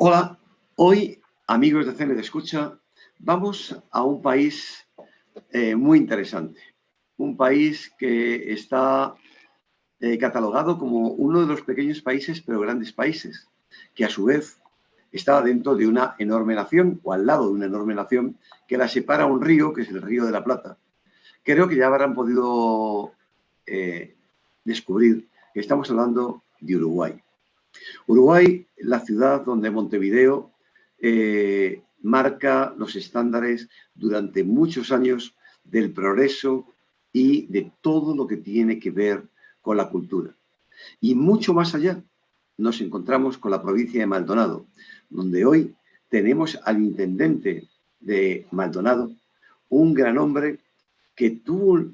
Hola, hoy, amigos de CNT Escucha, vamos a un país muy interesante. Un país que está catalogado como uno de los pequeños países, pero grandes países, que a su vez está dentro de una enorme nación, o al lado de una enorme nación, que la separa un río, que es el Río de la Plata. Creo que ya habrán podido descubrir que estamos hablando de Uruguay. Uruguay, la ciudad donde Montevideo marca los estándares durante muchos años del progreso y de todo lo que tiene que ver con la cultura. Y mucho más allá nos encontramos con la provincia de Maldonado, donde hoy tenemos al intendente de Maldonado, un gran hombre que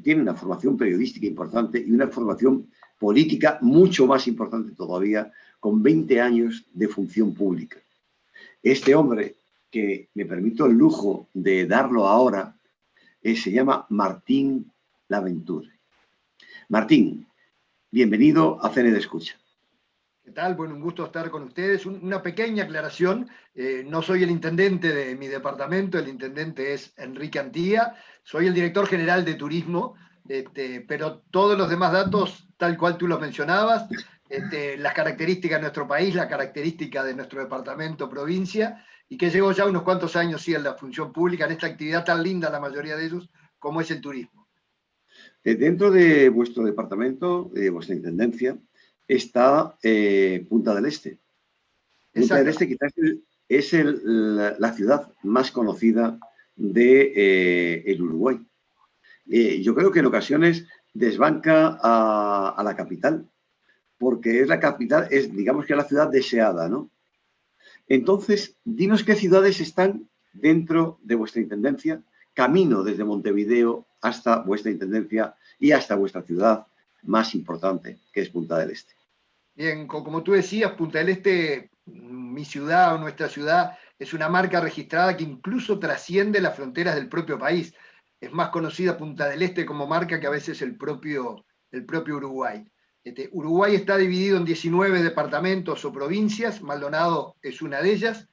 tiene una formación periodística importante y una formación política mucho más importante todavía, con 20 años de función pública. Este hombre, que me permito el lujo de darlo ahora, se llama Martín Laventure. Martín, bienvenido a CNT Escucha. ¿Qué tal? Bueno, un gusto estar con ustedes. Una pequeña aclaración, no soy el intendente de mi departamento, el intendente es Enrique Antía, soy el director general de turismo, pero todos los demás datos, tal cual tú los mencionabas, las características de nuestro país, la característica de nuestro departamento, provincia, y que llevo ya unos cuantos años sí en la función pública, en esta actividad tan linda, la mayoría de ellos, como es el turismo. Dentro de vuestro departamento, de vuestra intendencia, está Punta del Este. Punta del Este quizás es la ciudad más conocida de el Uruguay. Yo creo que en ocasiones desbanca a la capital, porque es la capital, digamos que es la ciudad deseada, ¿no? Entonces, dinos qué ciudades están dentro de vuestra intendencia, camino desde Montevideo hasta vuestra intendencia y hasta vuestra ciudad más importante, que es Punta del Este. Bien, como tú decías, Punta del Este, mi ciudad o nuestra ciudad, es una marca registrada que incluso trasciende las fronteras del propio país. Es más conocida Punta del Este como marca que a veces el propio Uruguay. Uruguay está dividido en 19 departamentos o provincias, Maldonado es una de ellas.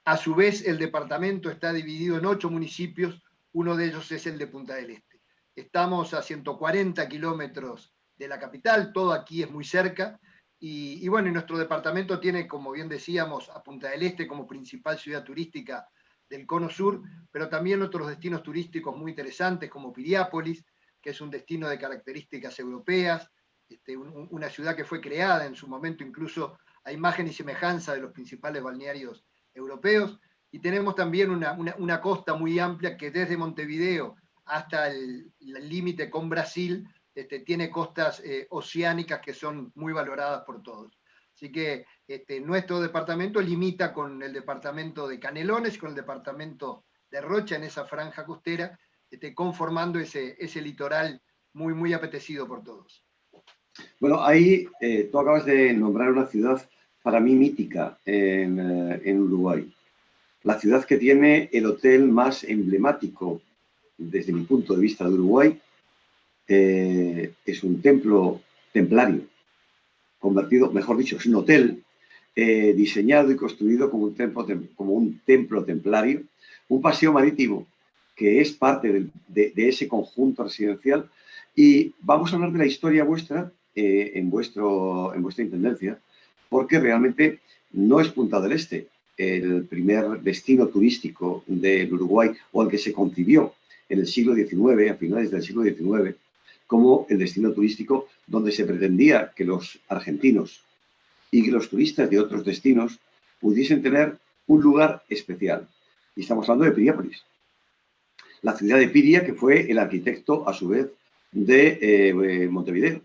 A su vez, el departamento está dividido en 8 municipios, uno de ellos es el de Punta del Este. Estamos a 140 kilómetros de la capital, todo aquí es muy cerca. Y bueno, y nuestro departamento tiene, como bien decíamos, a Punta del Este como principal ciudad turística del Cono Sur, pero también otros destinos turísticos muy interesantes como Piriápolis, que es un destino de características europeas, una ciudad que fue creada en su momento incluso a imagen y semejanza de los principales balnearios europeos. Y tenemos también una costa muy amplia que desde Montevideo hasta el límite con Brasil tiene costas oceánicas que son muy valoradas por todos. Así que nuestro departamento limita con el departamento de Canelones, con el departamento de Rocha en esa franja costera, conformando ese litoral muy, muy apetecido por todos. Bueno, ahí tú acabas de nombrar una ciudad para mí mítica en Uruguay. La ciudad que tiene el hotel más emblemático desde mi punto de vista de Uruguay, es un templo templario, convertido, mejor dicho, es un hotel diseñado y construido como un templo templario, un paseo marítimo que es parte de ese conjunto residencial. Y vamos a hablar de la historia vuestra en vuestra intendencia, porque realmente no es Punta del Este el primer destino turístico del Uruguay o el que se concibió en el siglo XIX, a finales del siglo XIX, como el destino turístico donde se pretendía que los argentinos y que los turistas de otros destinos pudiesen tener un lugar especial. Y estamos hablando de Piriápolis. La ciudad de Piria, que fue el arquitecto, a su vez, de Montevideo.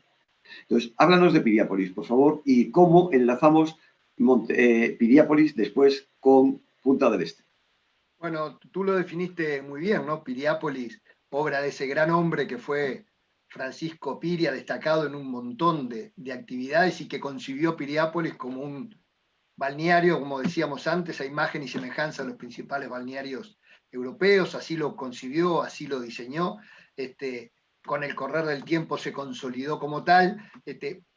Entonces, háblanos de Piriápolis, por favor, y cómo enlazamos Piriápolis después con Punta del Este. Bueno, tú lo definiste muy bien, ¿no? Piriápolis, obra de ese gran hombre que fue Francisco Piria, destacado en un montón de actividades y que concibió Piriápolis como un balneario, como decíamos antes, a imagen y semejanza de los principales balnearios europeos, así lo concibió, así lo diseñó. con el correr del tiempo se consolidó como tal,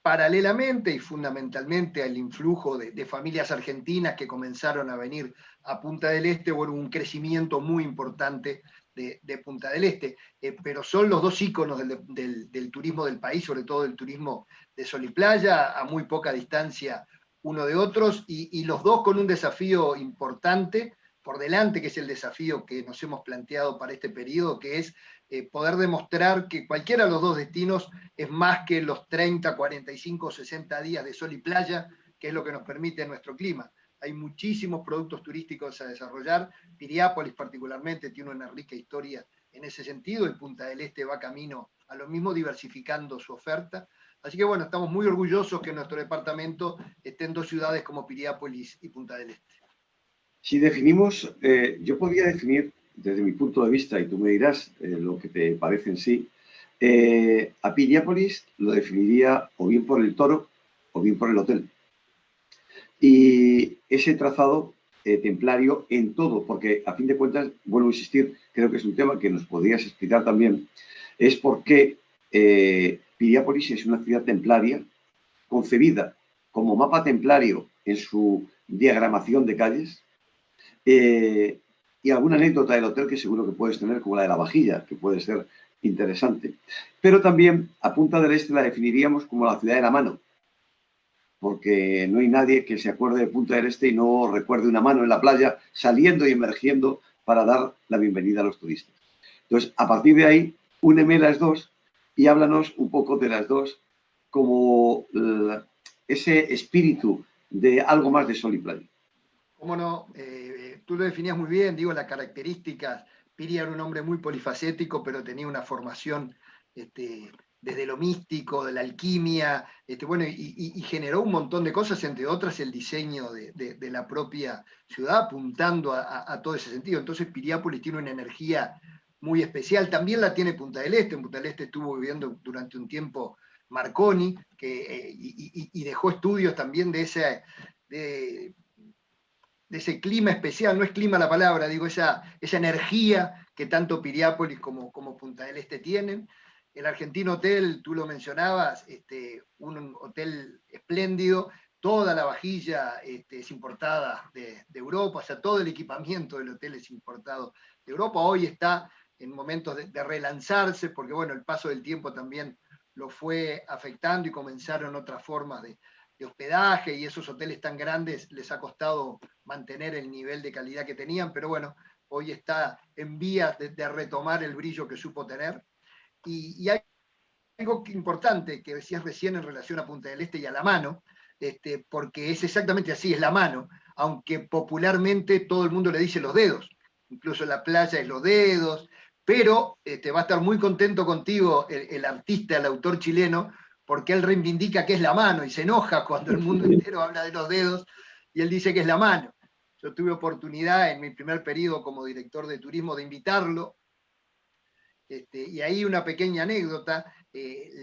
paralelamente y fundamentalmente al influjo de familias argentinas que comenzaron a venir a Punta del Este, hubo un crecimiento muy importante de Punta del Este, pero son los dos íconos del turismo del país, sobre todo el turismo de sol y playa, a muy poca distancia uno de otros, y los dos con un desafío importante por delante, que es el desafío que nos hemos planteado para este periodo, que es poder demostrar que cualquiera de los dos destinos es más que los 30, 45, 60 días de sol y playa, que es lo que nos permite nuestro clima. Hay muchísimos productos turísticos a desarrollar. Piriápolis particularmente tiene una rica historia en ese sentido, y Punta del Este va camino a lo mismo, diversificando su oferta. Así que bueno, estamos muy orgullosos que en nuestro departamento estén dos ciudades como Piriápolis y Punta del Este. Si definimos, yo podría definir desde mi punto de vista, y tú me dirás lo que te parece en sí, a Piriápolis lo definiría o bien por el Toro o bien por el hotel. Y ese trazado templario en todo, porque a fin de cuentas, vuelvo a insistir, creo que es un tema que nos podrías explicar también, es por qué Piriápolis es una ciudad templaria concebida como mapa templario en su diagramación de calles, y alguna anécdota del hotel que seguro que puedes tener, como la de la vajilla, que puede ser interesante. Pero también a Punta del Este la definiríamos como la ciudad de la mano, porque no hay nadie que se acuerde de Punta del Este y no recuerde una mano en la playa saliendo y emergiendo para dar la bienvenida a los turistas. Entonces, a partir de ahí, úneme las dos y háblanos un poco de las dos como ese espíritu de algo más de sol y playa. Cómo no, tú lo definías muy bien, digo, las características. Piri era un hombre muy polifacético, pero tenía una formación desde lo místico, de la alquimia, bueno, y generó un montón de cosas, entre otras el diseño de la propia ciudad, apuntando a todo ese sentido. Entonces Piriápolis tiene una energía muy especial, también la tiene Punta del Este. En Punta del Este estuvo viviendo durante un tiempo Marconi, y dejó estudios también de ese clima especial, no es clima la palabra, digo, esa energía que tanto Piriápolis como Punta del Este tienen. El Argentino Hotel, tú lo mencionabas, un hotel espléndido, toda la vajilla es importada de Europa, o sea, todo el equipamiento del hotel es importado de Europa. Hoy está en momentos de relanzarse, porque bueno, el paso del tiempo también lo fue afectando y comenzaron otras formas de hospedaje, y esos hoteles tan grandes les ha costado mantener el nivel de calidad que tenían, pero bueno, hoy está en vías de retomar el brillo que supo tener. Y hay algo importante que decías recién en relación a Punta del Este y a la mano, porque es exactamente así, es la mano, aunque popularmente todo el mundo le dice los dedos, incluso en la playa es los dedos, pero va a estar muy contento contigo el artista, el autor chileno, porque él reivindica que es la mano y se enoja cuando el mundo entero habla de los dedos y él dice que es la mano. Yo tuve oportunidad en mi primer periodo como director de turismo de invitarlo, y ahí una pequeña anécdota.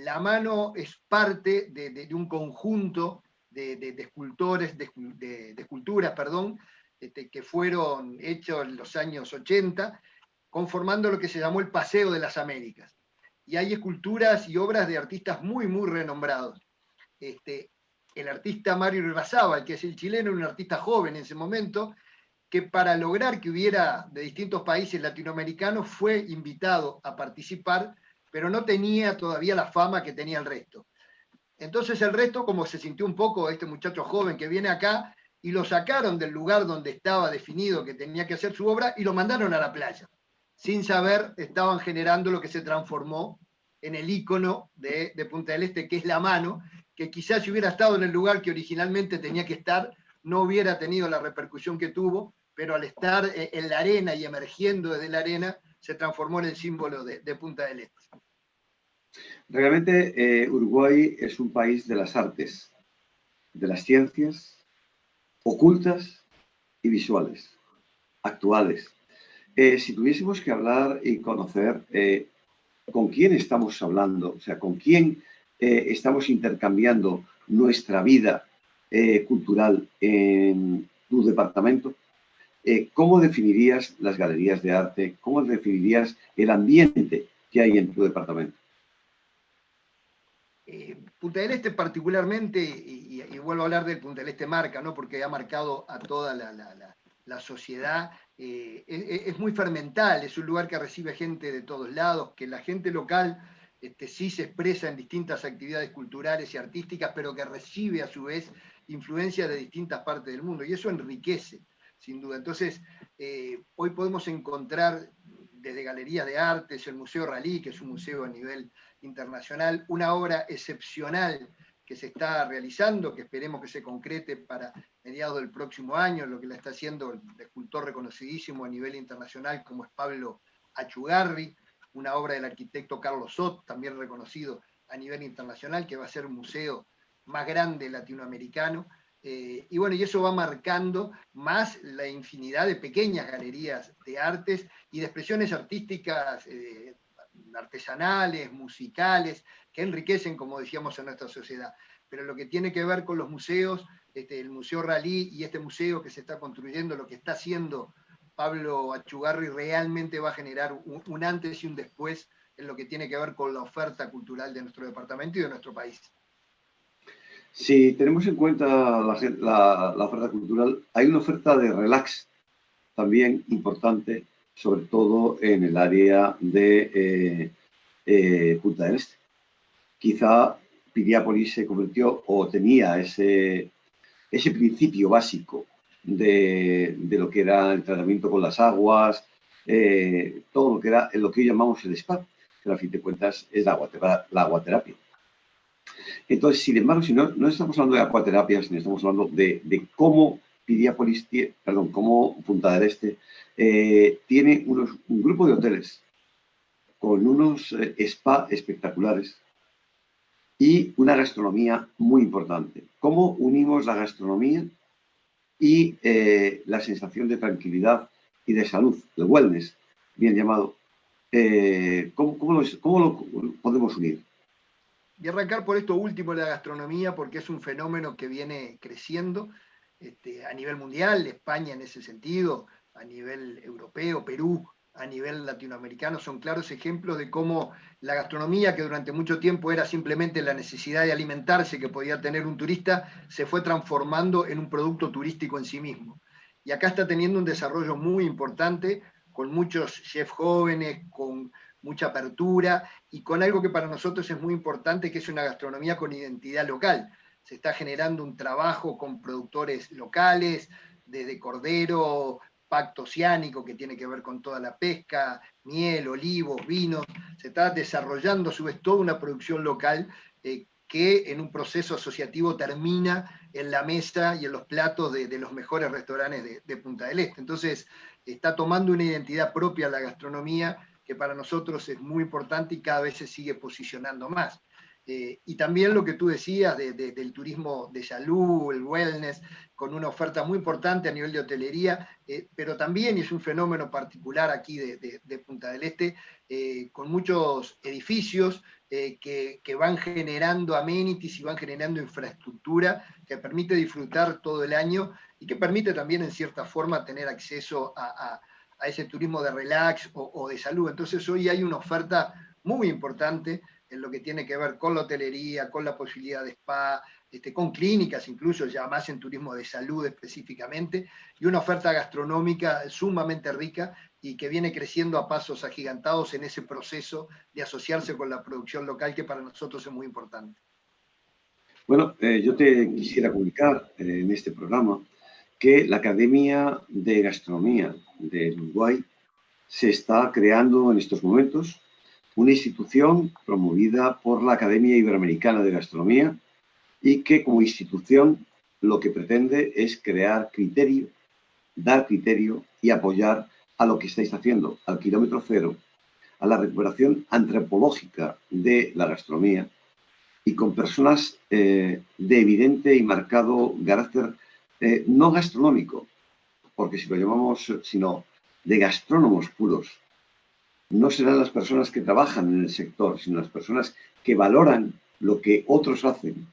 La mano es parte de un conjunto de escultores, de esculturas, perdón, que fueron hechos en los años 80, conformando lo que se llamó el Paseo de las Américas. Y hay esculturas y obras de artistas muy, muy renombrados. El artista Mario Irrazábal, que es el chileno, un artista joven en ese momento, que para lograr que hubiera de distintos países latinoamericanos fue invitado a participar, pero no tenía todavía la fama que tenía el resto. Entonces el resto, como se sintió un poco este muchacho joven que viene acá, y lo sacaron del lugar donde estaba definido que tenía que hacer su obra y lo mandaron a la playa. Sin saber, estaban generando lo que se transformó en el ícono de Punta del Este, que es la mano, que quizás si hubiera estado en el lugar que originalmente tenía que estar, no hubiera tenido la repercusión que tuvo, pero al estar en la arena y emergiendo desde la arena, se transformó en el símbolo de Punta del Este. Realmente Uruguay es un país de las artes, de las ciencias ocultas y visuales, actuales. Si tuviésemos que hablar y conocer con quién estamos hablando, o sea, con quién estamos intercambiando nuestra vida cultural en tu departamento, ¿cómo definirías las galerías de arte? ¿Cómo definirías el ambiente que hay en tu departamento? Punta del Este particularmente, y vuelvo a hablar del Punta del Este marca, ¿no? Porque ha marcado a toda la sociedad, es muy fermental, es un lugar que recibe gente de todos lados, que la gente local sí se expresa en distintas actividades culturales y artísticas, pero que recibe a su vez influencias de distintas partes del mundo, y eso enriquece, sin duda. Entonces, hoy podemos encontrar desde galerías de artes, el Museo Ralí, que es un museo a nivel internacional, una obra excepcional que se está realizando, que esperemos que se concrete para mediados del próximo año, lo que la está haciendo el escultor reconocidísimo a nivel internacional como es Pablo Achugarri, una obra del arquitecto Carlos Sot, también reconocido a nivel internacional, que va a ser un museo más grande latinoamericano. Y bueno, y eso va marcando más la infinidad de pequeñas galerías de artes y de expresiones artísticas artesanales, musicales, que enriquecen, como decíamos, a nuestra sociedad. Pero lo que tiene que ver con los museos, el Museo Ralí y este museo que se está construyendo, lo que está haciendo Pablo Achugarri, realmente va a generar un antes y un después en lo que tiene que ver con la oferta cultural de nuestro departamento y de nuestro país. Si tenemos en cuenta la oferta cultural, hay una oferta de relax también importante, sobre todo en el área de Punta del Este. Quizá Piriápolis se convirtió o tenía ese principio básico de lo que era el tratamiento con las aguas, todo lo que era lo que hoy llamamos el spa, que a fin de cuentas es la aguaterapia. Entonces, sin embargo, si no estamos hablando de acuaterapia, sino estamos hablando de cómo Piriápolis, cómo Punta del Este tiene un grupo de hoteles con unos spa espectaculares y una gastronomía muy importante. ¿Cómo unimos la gastronomía y la sensación de tranquilidad y de salud, el wellness, bien llamado? ¿Cómo lo podemos unir? Y arrancar por esto último, la gastronomía, porque es un fenómeno que viene creciendo a nivel mundial, España en ese sentido, a nivel europeo, Perú, a nivel latinoamericano, son claros ejemplos de cómo la gastronomía, que durante mucho tiempo era simplemente la necesidad de alimentarse que podía tener un turista, se fue transformando en un producto turístico en sí mismo. Y acá está teniendo un desarrollo muy importante, con muchos chefs jóvenes, con mucha apertura y con algo que para nosotros es muy importante, que es una gastronomía con identidad local. Se está generando un trabajo con productores locales, desde cordero, pacto oceánico, que tiene que ver con toda la pesca, miel, olivos, vinos. Se está desarrollando a su vez toda una producción local que en un proceso asociativo termina en la mesa y en los platos de los mejores restaurantes de Punta del Este. Entonces, está tomando una identidad propia la gastronomía, que para nosotros es muy importante y cada vez se sigue posicionando más. Y también lo que tú decías del turismo de salud, el wellness, con una oferta muy importante a nivel de hotelería, pero también es un fenómeno particular aquí de Punta del Este, con muchos edificios que van generando amenities y van generando infraestructura que permite disfrutar todo el año y que permite también en cierta forma tener acceso a ese turismo de relax o de salud. Entonces hoy hay una oferta muy importante en lo que tiene que ver con la hotelería, con la posibilidad de spa, con clínicas incluso, ya más en turismo de salud específicamente, y una oferta gastronómica sumamente rica y que viene creciendo a pasos agigantados en ese proceso de asociarse con la producción local, que para nosotros es muy importante. Bueno, yo te quisiera comunicar en este programa que la Academia de Gastronomía de Uruguay se está creando en estos momentos una institución promovida por la Academia Iberoamericana de Gastronomía y que como institución lo que pretende es crear criterio, dar criterio y apoyar a lo que estáis haciendo, al kilómetro cero, a la recuperación antropológica de la gastronomía y con personas de evidente y marcado carácter no gastronómico, porque si lo llamamos, sino de gastrónomos puros, no serán las personas que trabajan en el sector, sino las personas que valoran lo que otros hacen.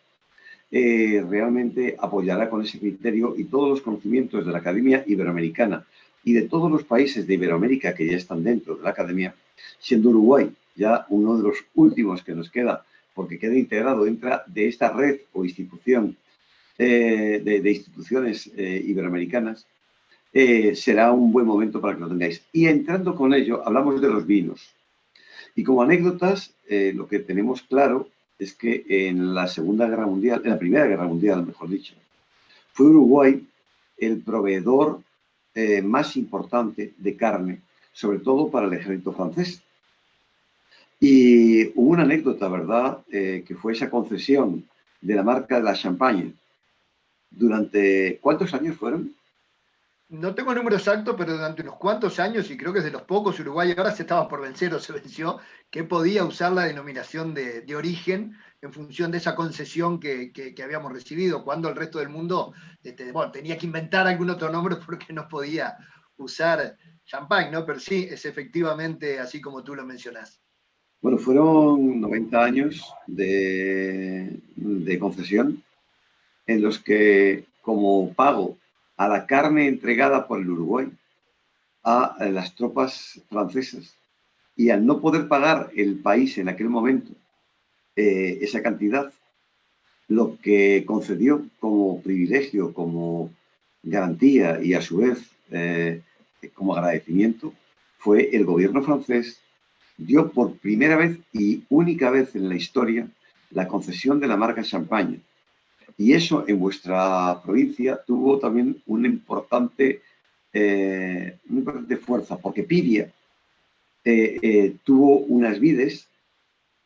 Realmente apoyará con ese criterio y todos los conocimientos de la Academia Iberoamericana y de todos los países de Iberoamérica que ya están dentro de la Academia, siendo Uruguay ya uno de los últimos que nos queda porque queda integrado dentro de esta red o institución de instituciones iberoamericanas, será un buen momento para que lo tengáis. Y entrando con ello, hablamos de los vinos. Y como anécdotas, lo que tenemos claro es que en la Segunda Guerra Mundial, en la Primera Guerra Mundial, mejor dicho, fue Uruguay el proveedor más importante de carne, sobre todo para el ejército francés. Y hubo una anécdota, ¿verdad?, que fue esa concesión de la marca de la Champagne. ¿Durante cuántos años fueron? No tengo el número exacto, pero durante unos cuantos años, y creo que es de los pocos Uruguay, ahora se estaba por vencer o se venció, que podía usar la denominación de origen en función de esa concesión que habíamos recibido, cuando el resto del mundo bueno, tenía que inventar algún otro nombre porque no podía usar champagne, ¿no? Pero sí, es efectivamente así como tú lo mencionás. Bueno, fueron 90 años de concesión en los que, como pago a la carne entregada por el Uruguay a las tropas francesas, y al no poder pagar el país en aquel momento esa cantidad, lo que concedió como privilegio, como garantía y a su vez como agradecimiento, fue el gobierno francés dio por primera vez y única vez en la historia la concesión de la marca Champagne. Y eso en vuestra provincia tuvo también una importante fuerza, porque Piria tuvo unas vides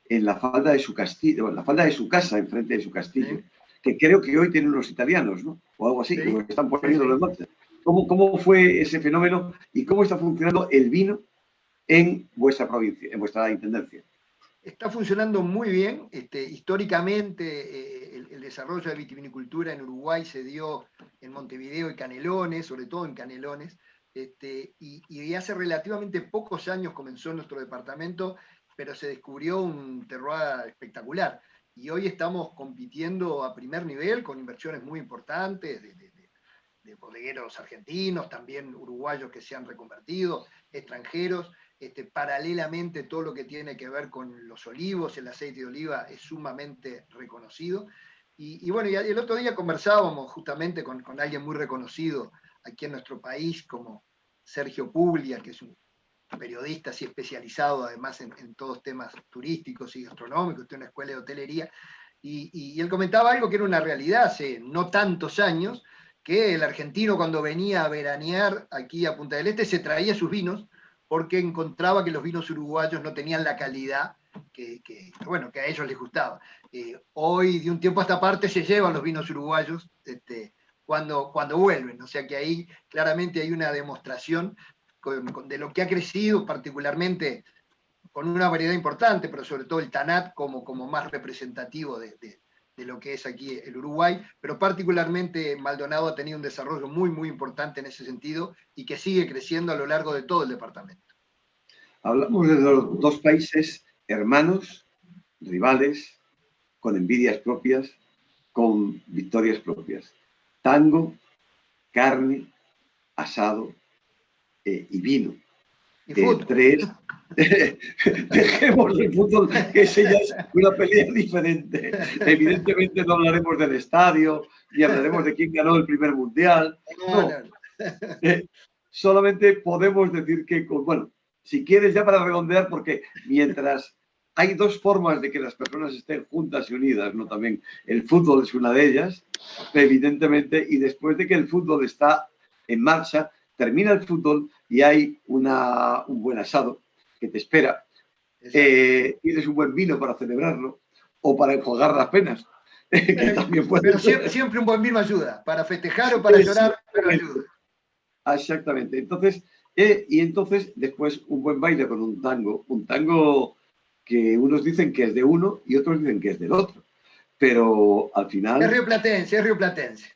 en la falda de su castillo, en la falda de su casa, enfrente de su castillo, que creo que hoy tienen unos italianos, ¿no? O algo así, que están poniendo en marcha. ¿Cómo fue ese fenómeno y cómo está funcionando el vino en vuestra provincia, en vuestra intendencia? Está funcionando muy bien. Históricamente, el desarrollo de vitivinicultura en Uruguay se dio en Montevideo y Canelones, sobre todo en Canelones, y hace relativamente pocos años comenzó en nuestro departamento, pero se descubrió un terroir espectacular. Y hoy estamos compitiendo a primer nivel con inversiones muy importantes de bodegueros argentinos, también uruguayos que se han reconvertido, extranjeros. Paralelamente, todo lo que tiene que ver con los olivos, el aceite de oliva es sumamente reconocido. Y bueno, y el otro día conversábamos justamente con alguien muy reconocido aquí en nuestro país, como Sergio Puglia, que es un periodista así especializado además en todos temas turísticos y gastronómicos, tiene una escuela de hotelería, y él comentaba algo que era una realidad hace no tantos años, que el argentino cuando venía a veranear aquí a Punta del Este se traía sus vinos porque encontraba que los vinos uruguayos no tenían la calidad bueno, que a ellos les gustaba. Hoy, de un tiempo a esta parte, se llevan los vinos uruguayos cuando vuelven. O sea que ahí claramente hay una demostración de lo que ha crecido, particularmente con una variedad importante, pero sobre todo el Tanat como más representativo de lo que es aquí el Uruguay, pero particularmente Maldonado ha tenido un desarrollo muy, muy importante en ese sentido y que sigue creciendo a lo largo de todo el departamento. Hablamos de los dos países hermanos, rivales, con envidias propias, con victorias propias. Tango, carne, asado y vino. Y fútbol. Tres. Dejemos el fútbol, que ese ya es una pelea diferente. Evidentemente no hablaremos del estadio, ni hablaremos de quién ganó el primer mundial. No. Solamente podemos decir que, bueno, si quieres ya para redondear, porque mientras hay dos formas de que las personas estén juntas y unidas, ¿no? También el fútbol es una de ellas, evidentemente, y después de que el fútbol está en marcha, termina el fútbol y hay un buen asado que te espera, tienes un buen vino para celebrarlo o para enjuagar las penas. Que también puede pero siempre un buen vino ayuda, para festejar o para llorar, pero ayuda. Exactamente. Entonces, y entonces después un buen baile con un tango que unos dicen que es de uno y otros dicen que es del otro. Pero al final... Es rioplatense, es rioplatense.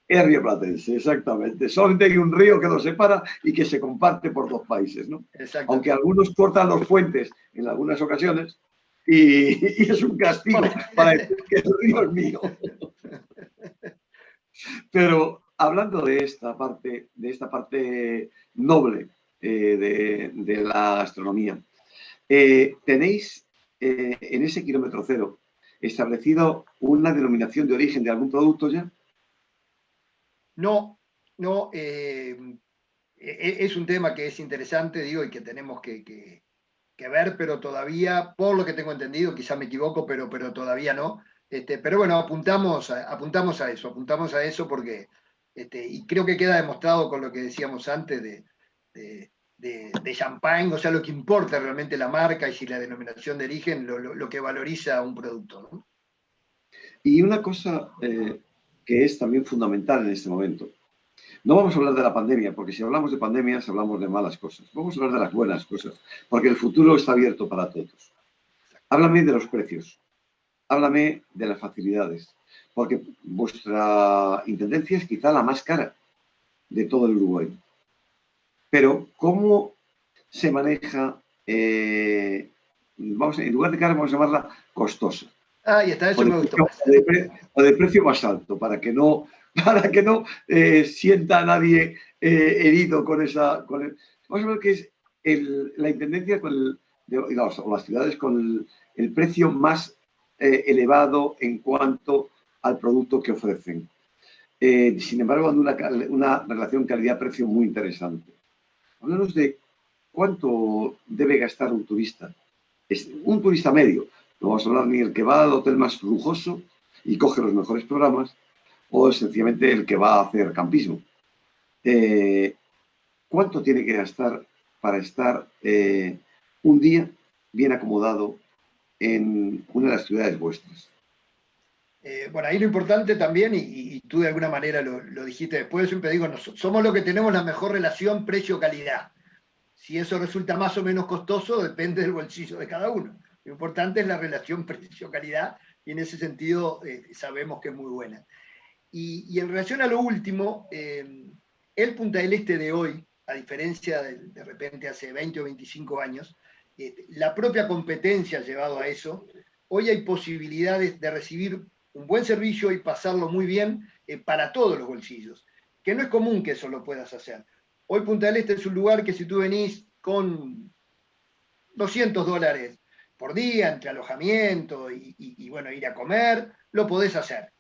Es rioplatense, exactamente. Solamente hay un río que los separa y que se comparte por dos países, ¿no? Aunque algunos cortan los puentes en algunas ocasiones y es un castigo para decir que el río es mío. Pero hablando de esta parte noble de la gastronomía, tenéis en ese kilómetro cero establecido una denominación de origen de algún producto ya? No, no, es un tema que es interesante, digo, y que tenemos que ver, pero todavía, por lo que tengo entendido, quizá me equivoco, pero todavía no. Pero bueno, apuntamos a eso porque, y creo que queda demostrado con lo que decíamos antes de Champagne, o sea, lo que importa realmente la marca y si la denominación de origen, lo que valoriza un producto, ¿no? Y una cosa que es también fundamental en este momento. No vamos a hablar de la pandemia, porque si hablamos de pandemias hablamos de malas cosas. Vamos a hablar de las buenas cosas, porque el futuro está abierto para todos. Háblame de los precios, háblame de las facilidades, porque vuestra intendencia es quizá la más cara de todo el Uruguay. Pero, ¿cómo se maneja, en lugar de cara, vamos a llamarla costosa? Ah, y hasta O eso de me gustó precio, más. o de precio más alto, para que no sienta a nadie herido con esa. Vamos a ver qué es la intendencia digamos, o las ciudades con el precio más elevado en cuanto al producto que ofrecen. Sin embargo, una relación calidad-precio muy interesante. Hablamos de cuánto debe gastar un turista. Un turista medio. No vamos a hablar ni el que va al hotel más lujoso y coge los mejores programas, o sencillamente el que va a hacer campismo. ¿Cuánto tiene que gastar para estar un día bien acomodado en una de las ciudades vuestras? Bueno, ahí lo importante también, y tú de alguna manera lo dijiste después, siempre digo, somos los que tenemos la mejor relación precio-calidad. Si eso resulta más o menos costoso, depende del bolsillo de cada uno. Lo importante es la relación precio-calidad, y en ese sentido sabemos que es muy buena. Y en relación a lo último, el Punta del Este de hoy, a diferencia de repente hace 20 o 25 años, la propia competencia ha llevado a eso. Hoy hay posibilidades de recibir un buen servicio y pasarlo muy bien para todos los bolsillos, que no es común que eso lo puedas hacer. Hoy Punta del Este es un lugar que si tú venís con $200 por día entre alojamiento y bueno, ir a comer, lo podés hacer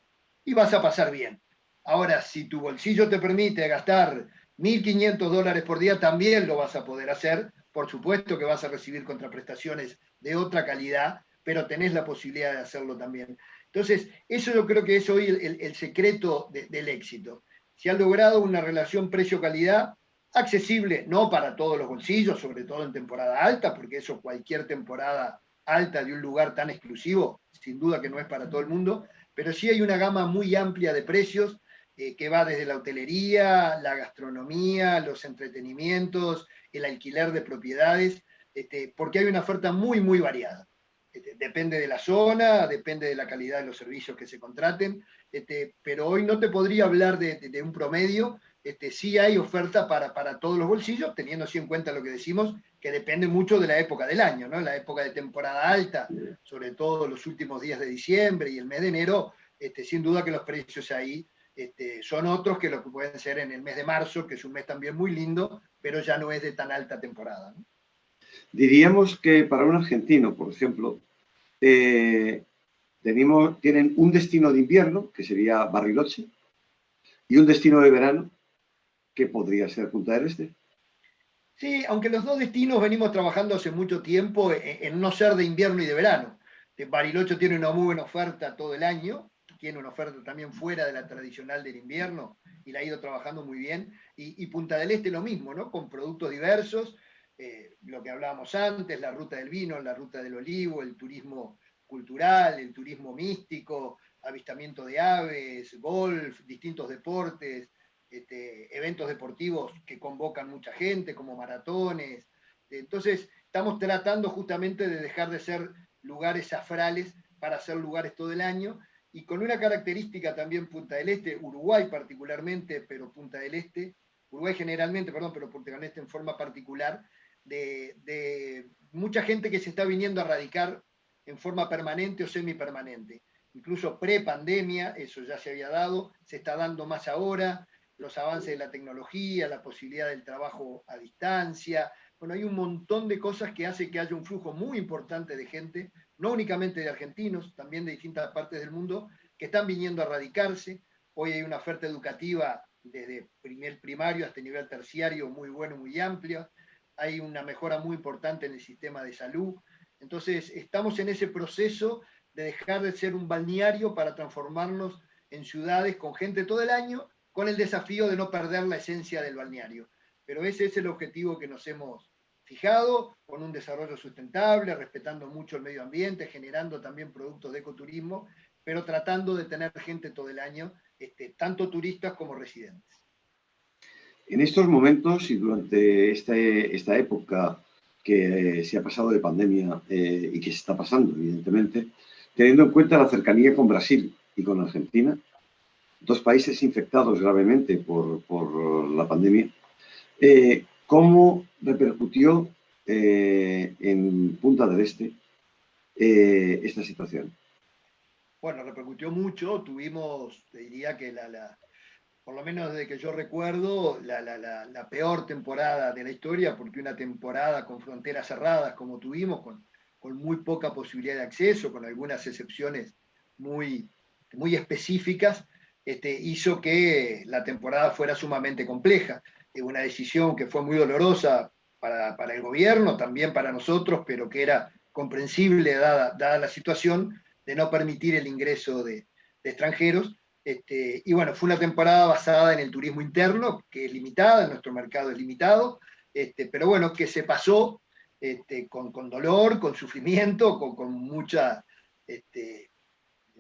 y vas a pasar bien. Ahora, si tu bolsillo te permite gastar $1.500 por día, también lo vas a poder hacer. Por supuesto que vas a recibir contraprestaciones de otra calidad, pero tenés la posibilidad de hacerlo también. Entonces, eso yo creo que es hoy el secreto del éxito. Se ha logrado una relación precio-calidad accesible, no para todos los bolsillos, sobre todo en temporada alta, porque eso cualquier temporada alta de un lugar tan exclusivo, sin duda que no es para todo el mundo, pero sí hay una gama muy amplia de precios que va desde la hotelería, la gastronomía, los entretenimientos, el alquiler de propiedades, porque hay una oferta muy, muy variada. Depende de la zona, depende de la calidad de los servicios que se contraten, pero hoy no te podría hablar de un promedio. Sí hay oferta para todos los bolsillos, teniendo así en cuenta lo que decimos, que depende mucho de la época del año, ¿no? La época de temporada alta, sobre todo los últimos días de diciembre y el mes de enero, sin duda que los precios ahí son otros que lo que pueden ser en el mes de marzo, que es un mes también muy lindo, pero ya no es de tan alta temporada, ¿no? Diríamos que para un argentino, por ejemplo, eh, tienen un destino de invierno, que sería Bariloche, y un destino de verano, que podría ser Punta del Este. Sí, aunque los dos destinos venimos trabajando hace mucho tiempo en no ser de invierno y de verano. Bariloche tiene una muy buena oferta todo el año, tiene una oferta también fuera de la tradicional del invierno y la ha ido trabajando muy bien. Y Punta del Este lo mismo, ¿no? Con productos diversos, lo que hablábamos antes, la ruta del vino, la ruta del olivo, el turismo cultural, el turismo místico, avistamiento de aves, golf, distintos deportes, eventos deportivos que convocan mucha gente, como maratones. Entonces, estamos tratando justamente de dejar de ser lugares safrales para ser lugares todo el año, y con una característica también Punta del Este, Uruguay particularmente, pero Punta del Este, Uruguay generalmente, perdón, pero Punta del Este en forma particular, de mucha gente que se está viniendo a radicar en forma permanente o semipermanente. Incluso pre-pandemia, eso ya se había dado, se está dando más ahora, los avances de la tecnología, la posibilidad del trabajo a distancia. Bueno, hay un montón de cosas que hace que haya un flujo muy importante de gente no únicamente de argentinos, también de distintas partes del mundo, que están viniendo a radicarse. Hoy hay una oferta educativa desde nivel primario hasta nivel terciario muy bueno, muy amplia. Hay una mejora muy importante en el sistema de salud. Entonces, estamos en ese proceso de dejar de ser un balneario para transformarnos en ciudades con gente todo el año, con el desafío de no perder la esencia del balneario. Pero ese es el objetivo que nos hemos fijado, con un desarrollo sustentable, respetando mucho el medio ambiente, generando también productos de ecoturismo, pero tratando de tener gente todo el año, tanto turistas como residentes. En estos momentos y durante esta época que se ha pasado de pandemia y que se está pasando, evidentemente, teniendo en cuenta la cercanía con Brasil y con Argentina, dos países infectados gravemente por la pandemia, ¿cómo repercutió en Punta del Este esta situación? Bueno, repercutió mucho, tuvimos, te diría que por lo menos desde que yo recuerdo, la peor temporada de la historia, porque una temporada con fronteras cerradas como tuvimos, con muy poca posibilidad de acceso, con algunas excepciones muy, muy específicas, hizo que la temporada fuera sumamente compleja. Una decisión que fue muy dolorosa para el gobierno, también para nosotros, pero que era comprensible dada la situación de no permitir el ingreso de extranjeros. Y bueno, fue una temporada basada en el turismo interno, que es limitada, nuestro mercado es limitado, pero bueno, que se pasó con dolor, con sufrimiento, con mucha,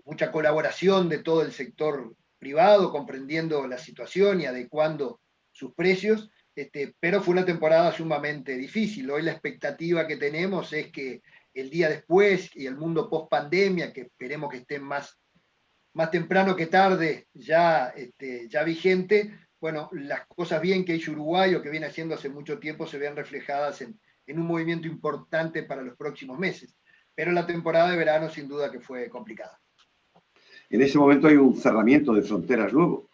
mucha colaboración de todo el sector privado, comprendiendo la situación y adecuando sus precios, pero fue una temporada sumamente difícil. Hoy la expectativa que tenemos es que el día después y el mundo post pandemia, que esperemos que estén más temprano que tarde ya, ya vigente, bueno, las cosas bien que hizo Uruguay o que viene haciendo hace mucho tiempo se vean reflejadas en un movimiento importante para los próximos meses. Pero la temporada de verano sin duda que fue complicada. En ese momento hay un cerramiento de fronteras nuevo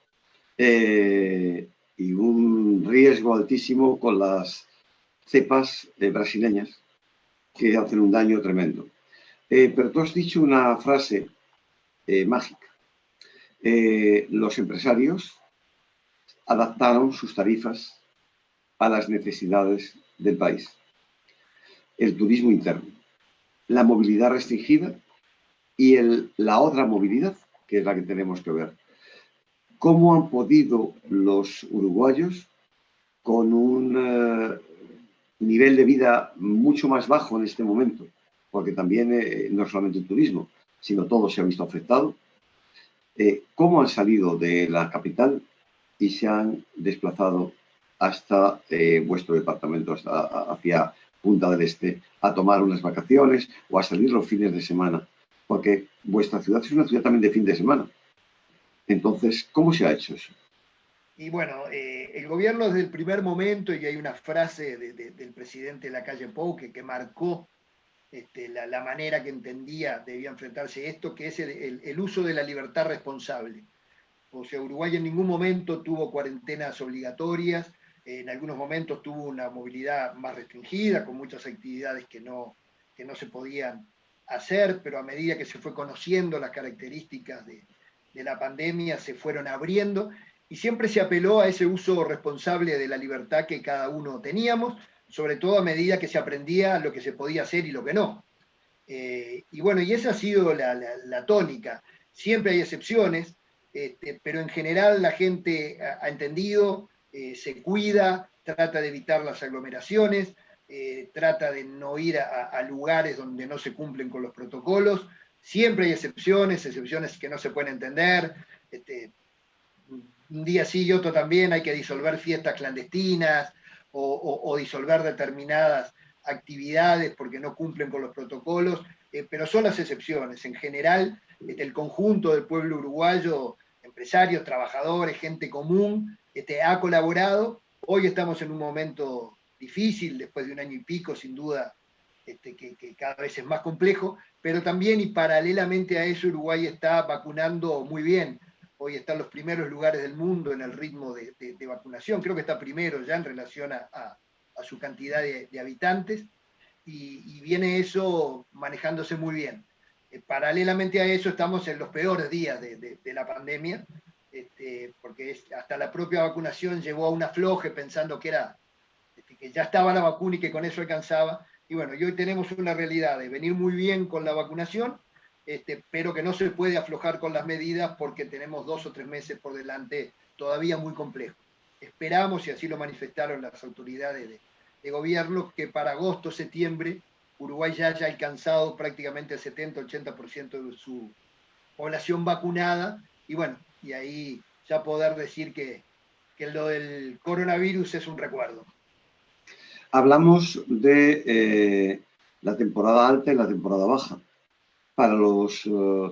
y un riesgo altísimo con las cepas brasileñas que hacen un daño tremendo. Pero tú has dicho una frase mágica. Los empresarios adaptaron sus tarifas a las necesidades del país. El turismo interno, la movilidad restringida y la otra movilidad, que es la que tenemos que ver. ¿Cómo han podido los uruguayos, con un nivel de vida mucho más bajo en este momento, porque también no solamente el turismo, sino todo se ha visto afectado, cómo han salido de la capital y se han desplazado hasta vuestro departamento, hacia Punta del Este, a tomar unas vacaciones o a salir los fines de semana? Porque vuestra ciudad es una ciudad también de fin de semana. Entonces, ¿cómo se ha hecho eso? Y bueno, el gobierno desde el primer momento, y hay una frase del presidente de la calle Pou que marcó la manera que entendía debía enfrentarse esto, que es el uso de la libertad responsable. O sea, Uruguay en ningún momento tuvo cuarentenas obligatorias, en algunos momentos tuvo una movilidad más restringida, con muchas actividades que no se podían hacer, pero a medida que se fue conociendo las características de la pandemia, se fueron abriendo y siempre se apeló a ese uso responsable de la libertad que cada uno teníamos, sobre todo a medida que se aprendía lo que se podía hacer y lo que no. Y bueno, y esa ha sido la tónica. Siempre hay excepciones, pero en general la gente ha entendido, se cuida, trata de evitar las aglomeraciones, trata de no ir a lugares donde no se cumplen con los protocolos. Siempre hay excepciones que no se pueden entender. Un día sí y otro también hay que disolver fiestas clandestinas o disolver determinadas actividades porque no cumplen con los protocolos, pero son las excepciones. En general, el conjunto del pueblo uruguayo, empresarios, trabajadores, gente común, ha colaborado. Hoy estamos en un momento difícil, después de un año y pico, sin duda, que cada vez es más complejo, pero también y paralelamente a eso Uruguay está vacunando muy bien. Hoy están los primeros lugares del mundo en el ritmo de vacunación, creo que está primero ya en relación a su cantidad de habitantes, y viene eso manejándose muy bien. Paralelamente a eso estamos en los peores días de la pandemia, porque hasta la propia vacunación llevó a un afloje pensando que que ya estaba la vacuna y que con eso alcanzaba. Y bueno, y hoy tenemos una realidad de venir muy bien con la vacunación, pero que no se puede aflojar con las medidas porque tenemos 2 o 3 meses por delante todavía muy complejos. Esperamos, y así lo manifestaron las autoridades de gobierno, que para agosto, septiembre, Uruguay ya haya alcanzado prácticamente el 70-80% de su población vacunada, y bueno, y ahí ya poder decir que lo del coronavirus es un recuerdo. Hablamos de la temporada alta y la temporada baja. Para los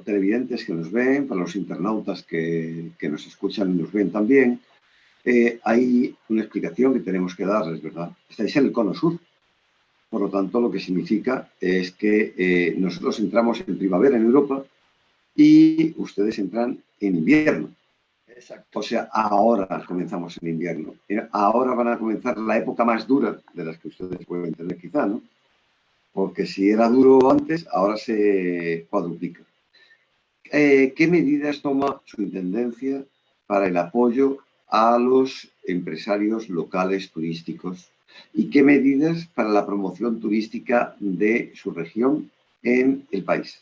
televidentes que nos ven, para los internautas que nos escuchan y nos ven también, hay una explicación que tenemos que darles, ¿verdad? Estáis en el cono sur. Por lo tanto, lo que significa es que nosotros entramos en primavera en Europa y ustedes entran en invierno. Exacto. O sea, ahora comenzamos el invierno. Ahora van a comenzar la época más dura de las que ustedes pueden tener quizá, ¿no? Porque si era duro antes, ahora se cuadruplica. ¿Qué medidas toma su intendencia para el apoyo a los empresarios locales turísticos? ¿Y qué medidas para la promoción turística de su región en el país?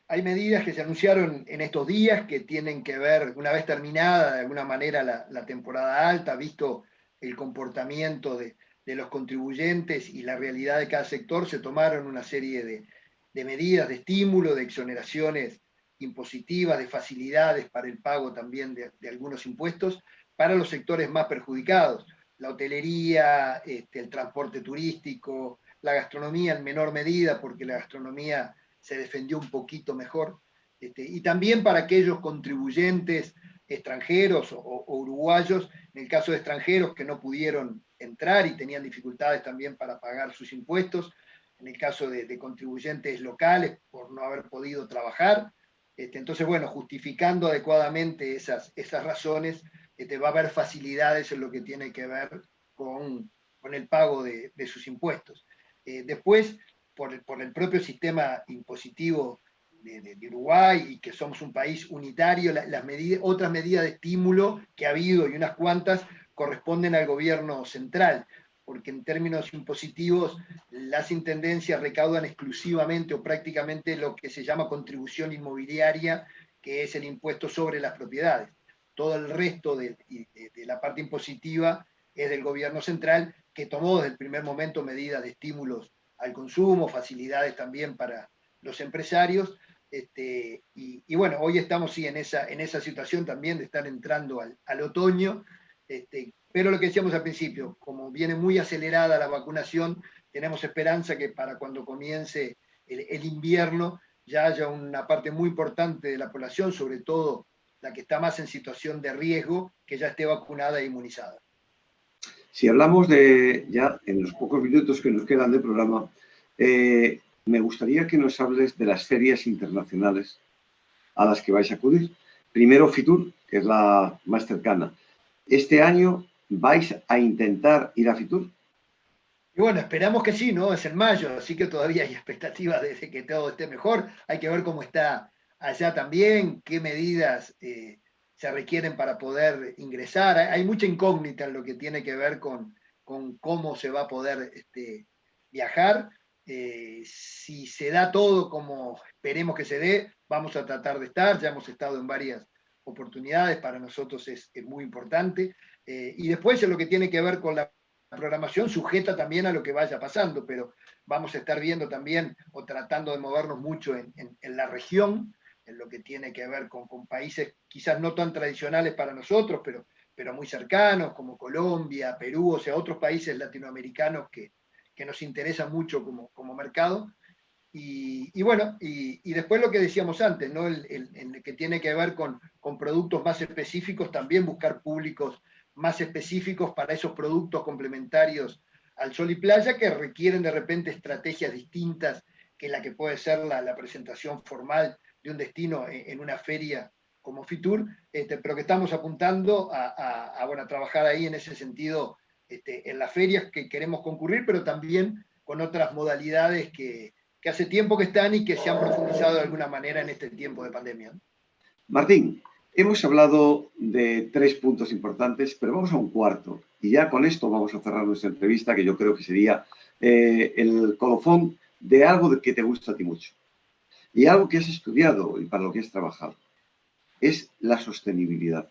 Hay medidas que se anunciaron en estos días que tienen que ver, una vez terminada de alguna manera la temporada alta, visto el comportamiento de los contribuyentes y la realidad de cada sector, se tomaron una serie de medidas de estímulo, de exoneraciones impositivas, de facilidades para el pago también de algunos impuestos para los sectores más perjudicados, la hotelería, el transporte turístico, la gastronomía en menor medida, porque la gastronomía se defendió un poquito mejor, y también para aquellos contribuyentes extranjeros o uruguayos, en el caso de extranjeros que no pudieron entrar y tenían dificultades también para pagar sus impuestos, en el caso de contribuyentes locales por no haber podido trabajar. Entonces, bueno, justificando adecuadamente esas razones, va a haber facilidades en lo que tiene que ver con el pago de sus impuestos. Después, por el propio sistema impositivo de Uruguay y que somos un país unitario, otras medidas de estímulo que ha habido y unas cuantas corresponden al gobierno central, porque en términos impositivos las intendencias recaudan exclusivamente o prácticamente lo que se llama contribución inmobiliaria, que es el impuesto sobre las propiedades. Todo el resto de la parte impositiva es del gobierno central, que tomó desde el primer momento medidas de estímulos al consumo, facilidades también para los empresarios. Y bueno, hoy estamos sí en esa situación también de estar entrando al otoño, pero lo que decíamos al principio, como viene muy acelerada la vacunación, tenemos esperanza que para cuando comience el invierno ya haya una parte muy importante de la población, sobre todo la que está más en situación de riesgo, que ya esté vacunada e inmunizada. Si hablamos de, ya en los pocos minutos que nos quedan de programa, me gustaría que nos hables de las ferias internacionales a las que vais a acudir. Primero Fitur, que es la más cercana. ¿Este año vais a intentar ir a Fitur? Y bueno, esperamos que sí, ¿no? Es en mayo, así que todavía hay expectativas de que todo esté mejor. Hay que ver cómo está allá también, qué medidas se requieren para poder ingresar. Hay mucha incógnita en lo que tiene que ver con cómo se va a poder viajar. Si se da todo como esperemos que se dé, vamos a tratar de estar. Ya hemos estado en varias oportunidades, para nosotros es muy importante. Y después en lo que tiene que ver con la programación sujeta también a lo que vaya pasando, pero vamos a estar viendo también o tratando de movernos mucho en la región, en lo que tiene que ver con países quizás no tan tradicionales para nosotros, pero muy cercanos, como Colombia, Perú, o sea, otros países latinoamericanos que nos interesan mucho como mercado. Y bueno, y después lo que decíamos antes, ¿no? El que tiene que ver con productos más específicos, también buscar públicos más específicos para esos productos complementarios al sol y playa que requieren de repente estrategias distintas que la que puede ser la presentación formal de un destino en una feria como Fitur, pero que estamos apuntando bueno, a trabajar ahí en ese sentido en las ferias que queremos concurrir, pero también con otras modalidades que hace tiempo que están y que se han profundizado de alguna manera en este tiempo de pandemia. Martín, hemos hablado de 3 puntos importantes, pero vamos a un cuarto. Y ya con esto vamos a cerrar nuestra entrevista, que yo creo que sería el colofón de algo que te gusta a ti mucho. Y algo que has estudiado y para lo que has trabajado. Es la sostenibilidad.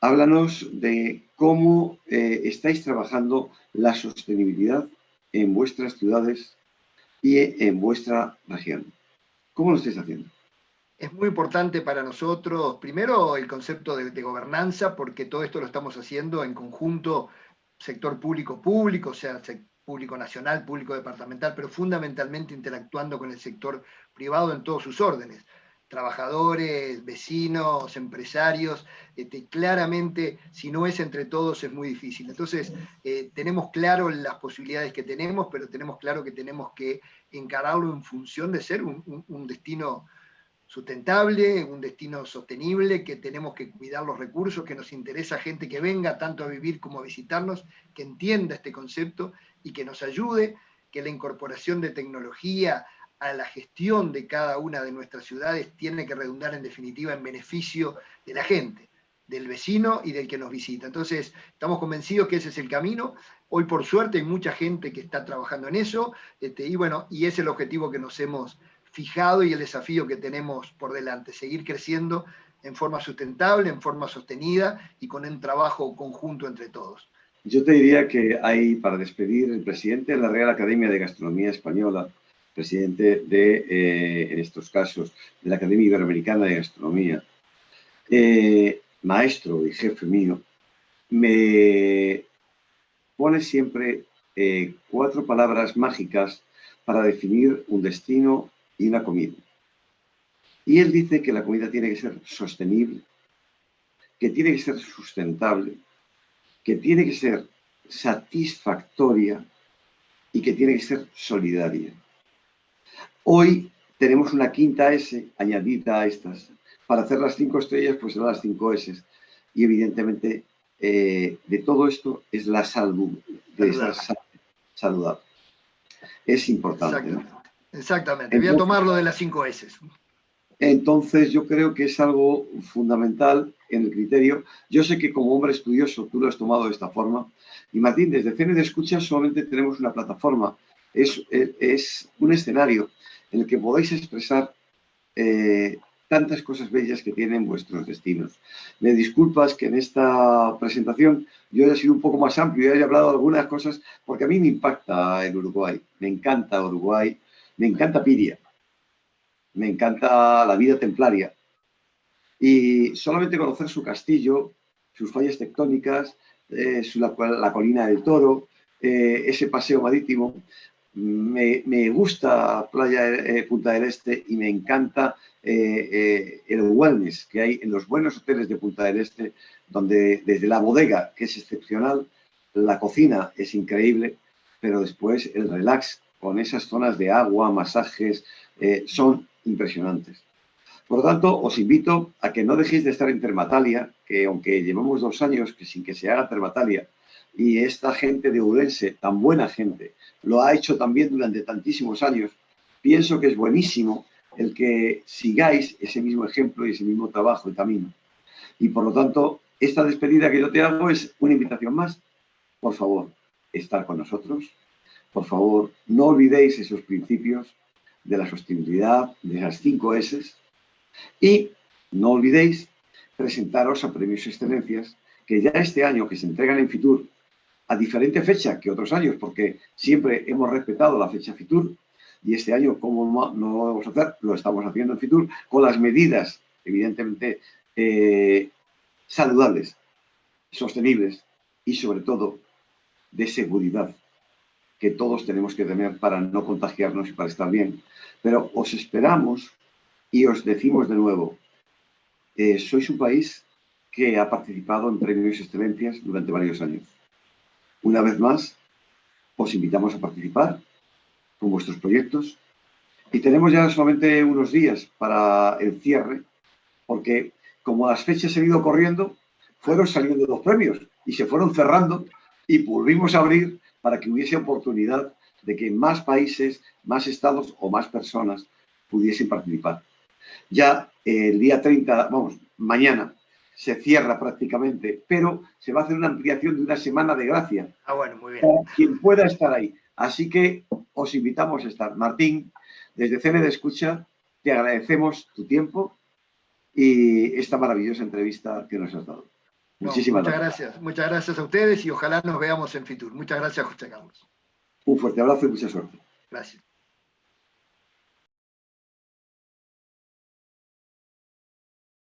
Háblanos de cómo estáis trabajando la sostenibilidad en vuestras ciudades y en vuestra región. ¿Cómo lo estáis haciendo? Es muy importante para nosotros, primero, el concepto de gobernanza, porque todo esto lo estamos haciendo en conjunto, sector público, o sea, público nacional, público departamental, pero fundamentalmente interactuando con el sector privado en todos sus órdenes. Trabajadores, vecinos, empresarios, claramente, si no es entre todos, es muy difícil. Entonces, tenemos claro las posibilidades que tenemos, pero tenemos claro que tenemos que encararlo en función de ser un destino sustentable, un destino sostenible, que tenemos que cuidar los recursos, que nos interesa gente que venga tanto a vivir como a visitarnos, que entienda este concepto y que nos ayude, que la incorporación de tecnología a la gestión de cada una de nuestras ciudades tiene que redundar en definitiva en beneficio de la gente, del vecino y del que nos visita. Entonces, estamos convencidos que ese es el camino. Hoy, por suerte, hay mucha gente que está trabajando en eso, y bueno, y es el objetivo que nos hemos fijado y el desafío que tenemos por delante, seguir creciendo en forma sustentable, en forma sostenida y con un trabajo conjunto entre todos. Yo te diría que hay, para despedir, el presidente de la Real Academia de Gastronomía Española, presidente de, en estos casos, de la Academia Iberoamericana de Gastronomía, maestro y jefe mío, me pone siempre 4 palabras mágicas para definir un destino y una comida. Y él dice que la comida tiene que ser sostenible, que tiene que ser sustentable, que tiene que ser satisfactoria y que tiene que ser solidaria. Hoy tenemos una quinta S añadida a estas. Para hacer las 5 estrellas, pues serán las 5 S. Y evidentemente, de todo esto es la salud, de esa saludable. Es importante, ¿no? Exactamente. Voy a tomarlo de las 5 S. Entonces, yo creo que es algo fundamental en el criterio. Yo sé que como hombre estudioso tú lo has tomado de esta forma. Y Martín, desde CNE de Escucha solamente tenemos una plataforma. Es un escenario en el que podéis expresar tantas cosas bellas que tienen vuestros destinos. Me disculpas que en esta presentación yo haya sido un poco más amplio y haya hablado de algunas cosas, porque a mí me impacta el Uruguay. Me encanta Uruguay, me encanta Piria. Me encanta la vida templaria. Y solamente conocer su castillo, sus fallas tectónicas, la colina del Toro, ese paseo marítimo. Me gusta Punta del Este y me encanta el wellness que hay en los buenos hoteles de Punta del Este, donde desde la bodega, que es excepcional, la cocina es increíble, pero después el relax con esas zonas de agua, masajes, son impresionantes. Por lo tanto, os invito a que no dejéis de estar en Termatalia, que aunque llevamos 2 años que sin que se haga Termatalia, y esta gente de Ourense, tan buena gente, lo ha hecho también durante tantísimos años, pienso que es buenísimo el que sigáis ese mismo ejemplo y ese mismo trabajo y camino. Y por lo tanto, esta despedida que yo te hago es una invitación más. Por favor, estar con nosotros. Por favor, no olvidéis esos principios de la sostenibilidad, de las 5 S, y no olvidéis presentaros a Premios Excelencias, que ya este año, que se entregan en Fitur, a diferente fecha que otros años, porque siempre hemos respetado la fecha Fitur, y este año, como no lo vamos a hacer, lo estamos haciendo en Fitur, con las medidas, evidentemente, saludables, sostenibles y, sobre todo, de seguridad, que todos tenemos que tener para no contagiarnos y para estar bien. Pero os esperamos y os decimos de nuevo, sois un país que ha participado en Premios Excelencias durante varios años. Una vez más, os invitamos a participar con vuestros proyectos y tenemos ya solamente unos días para el cierre, porque como las fechas han ido corriendo, fueron saliendo los premios y se fueron cerrando y volvimos a abrir para que hubiese oportunidad de que más países, más estados o más personas pudiesen participar. Ya el día 30, vamos, mañana, se cierra prácticamente, pero se va a hacer una ampliación de una semana de gracia. Ah, bueno, muy bien. Para quien pueda estar ahí. Así que os invitamos a estar. Martín, desde CNE de Escucha, te agradecemos tu tiempo y esta maravillosa entrevista que nos has dado. No, Muchísimas gracias. Muchas gracias a ustedes y ojalá nos veamos en Fitur. Muchas gracias, José Carlos. Un fuerte abrazo y mucha suerte. Gracias.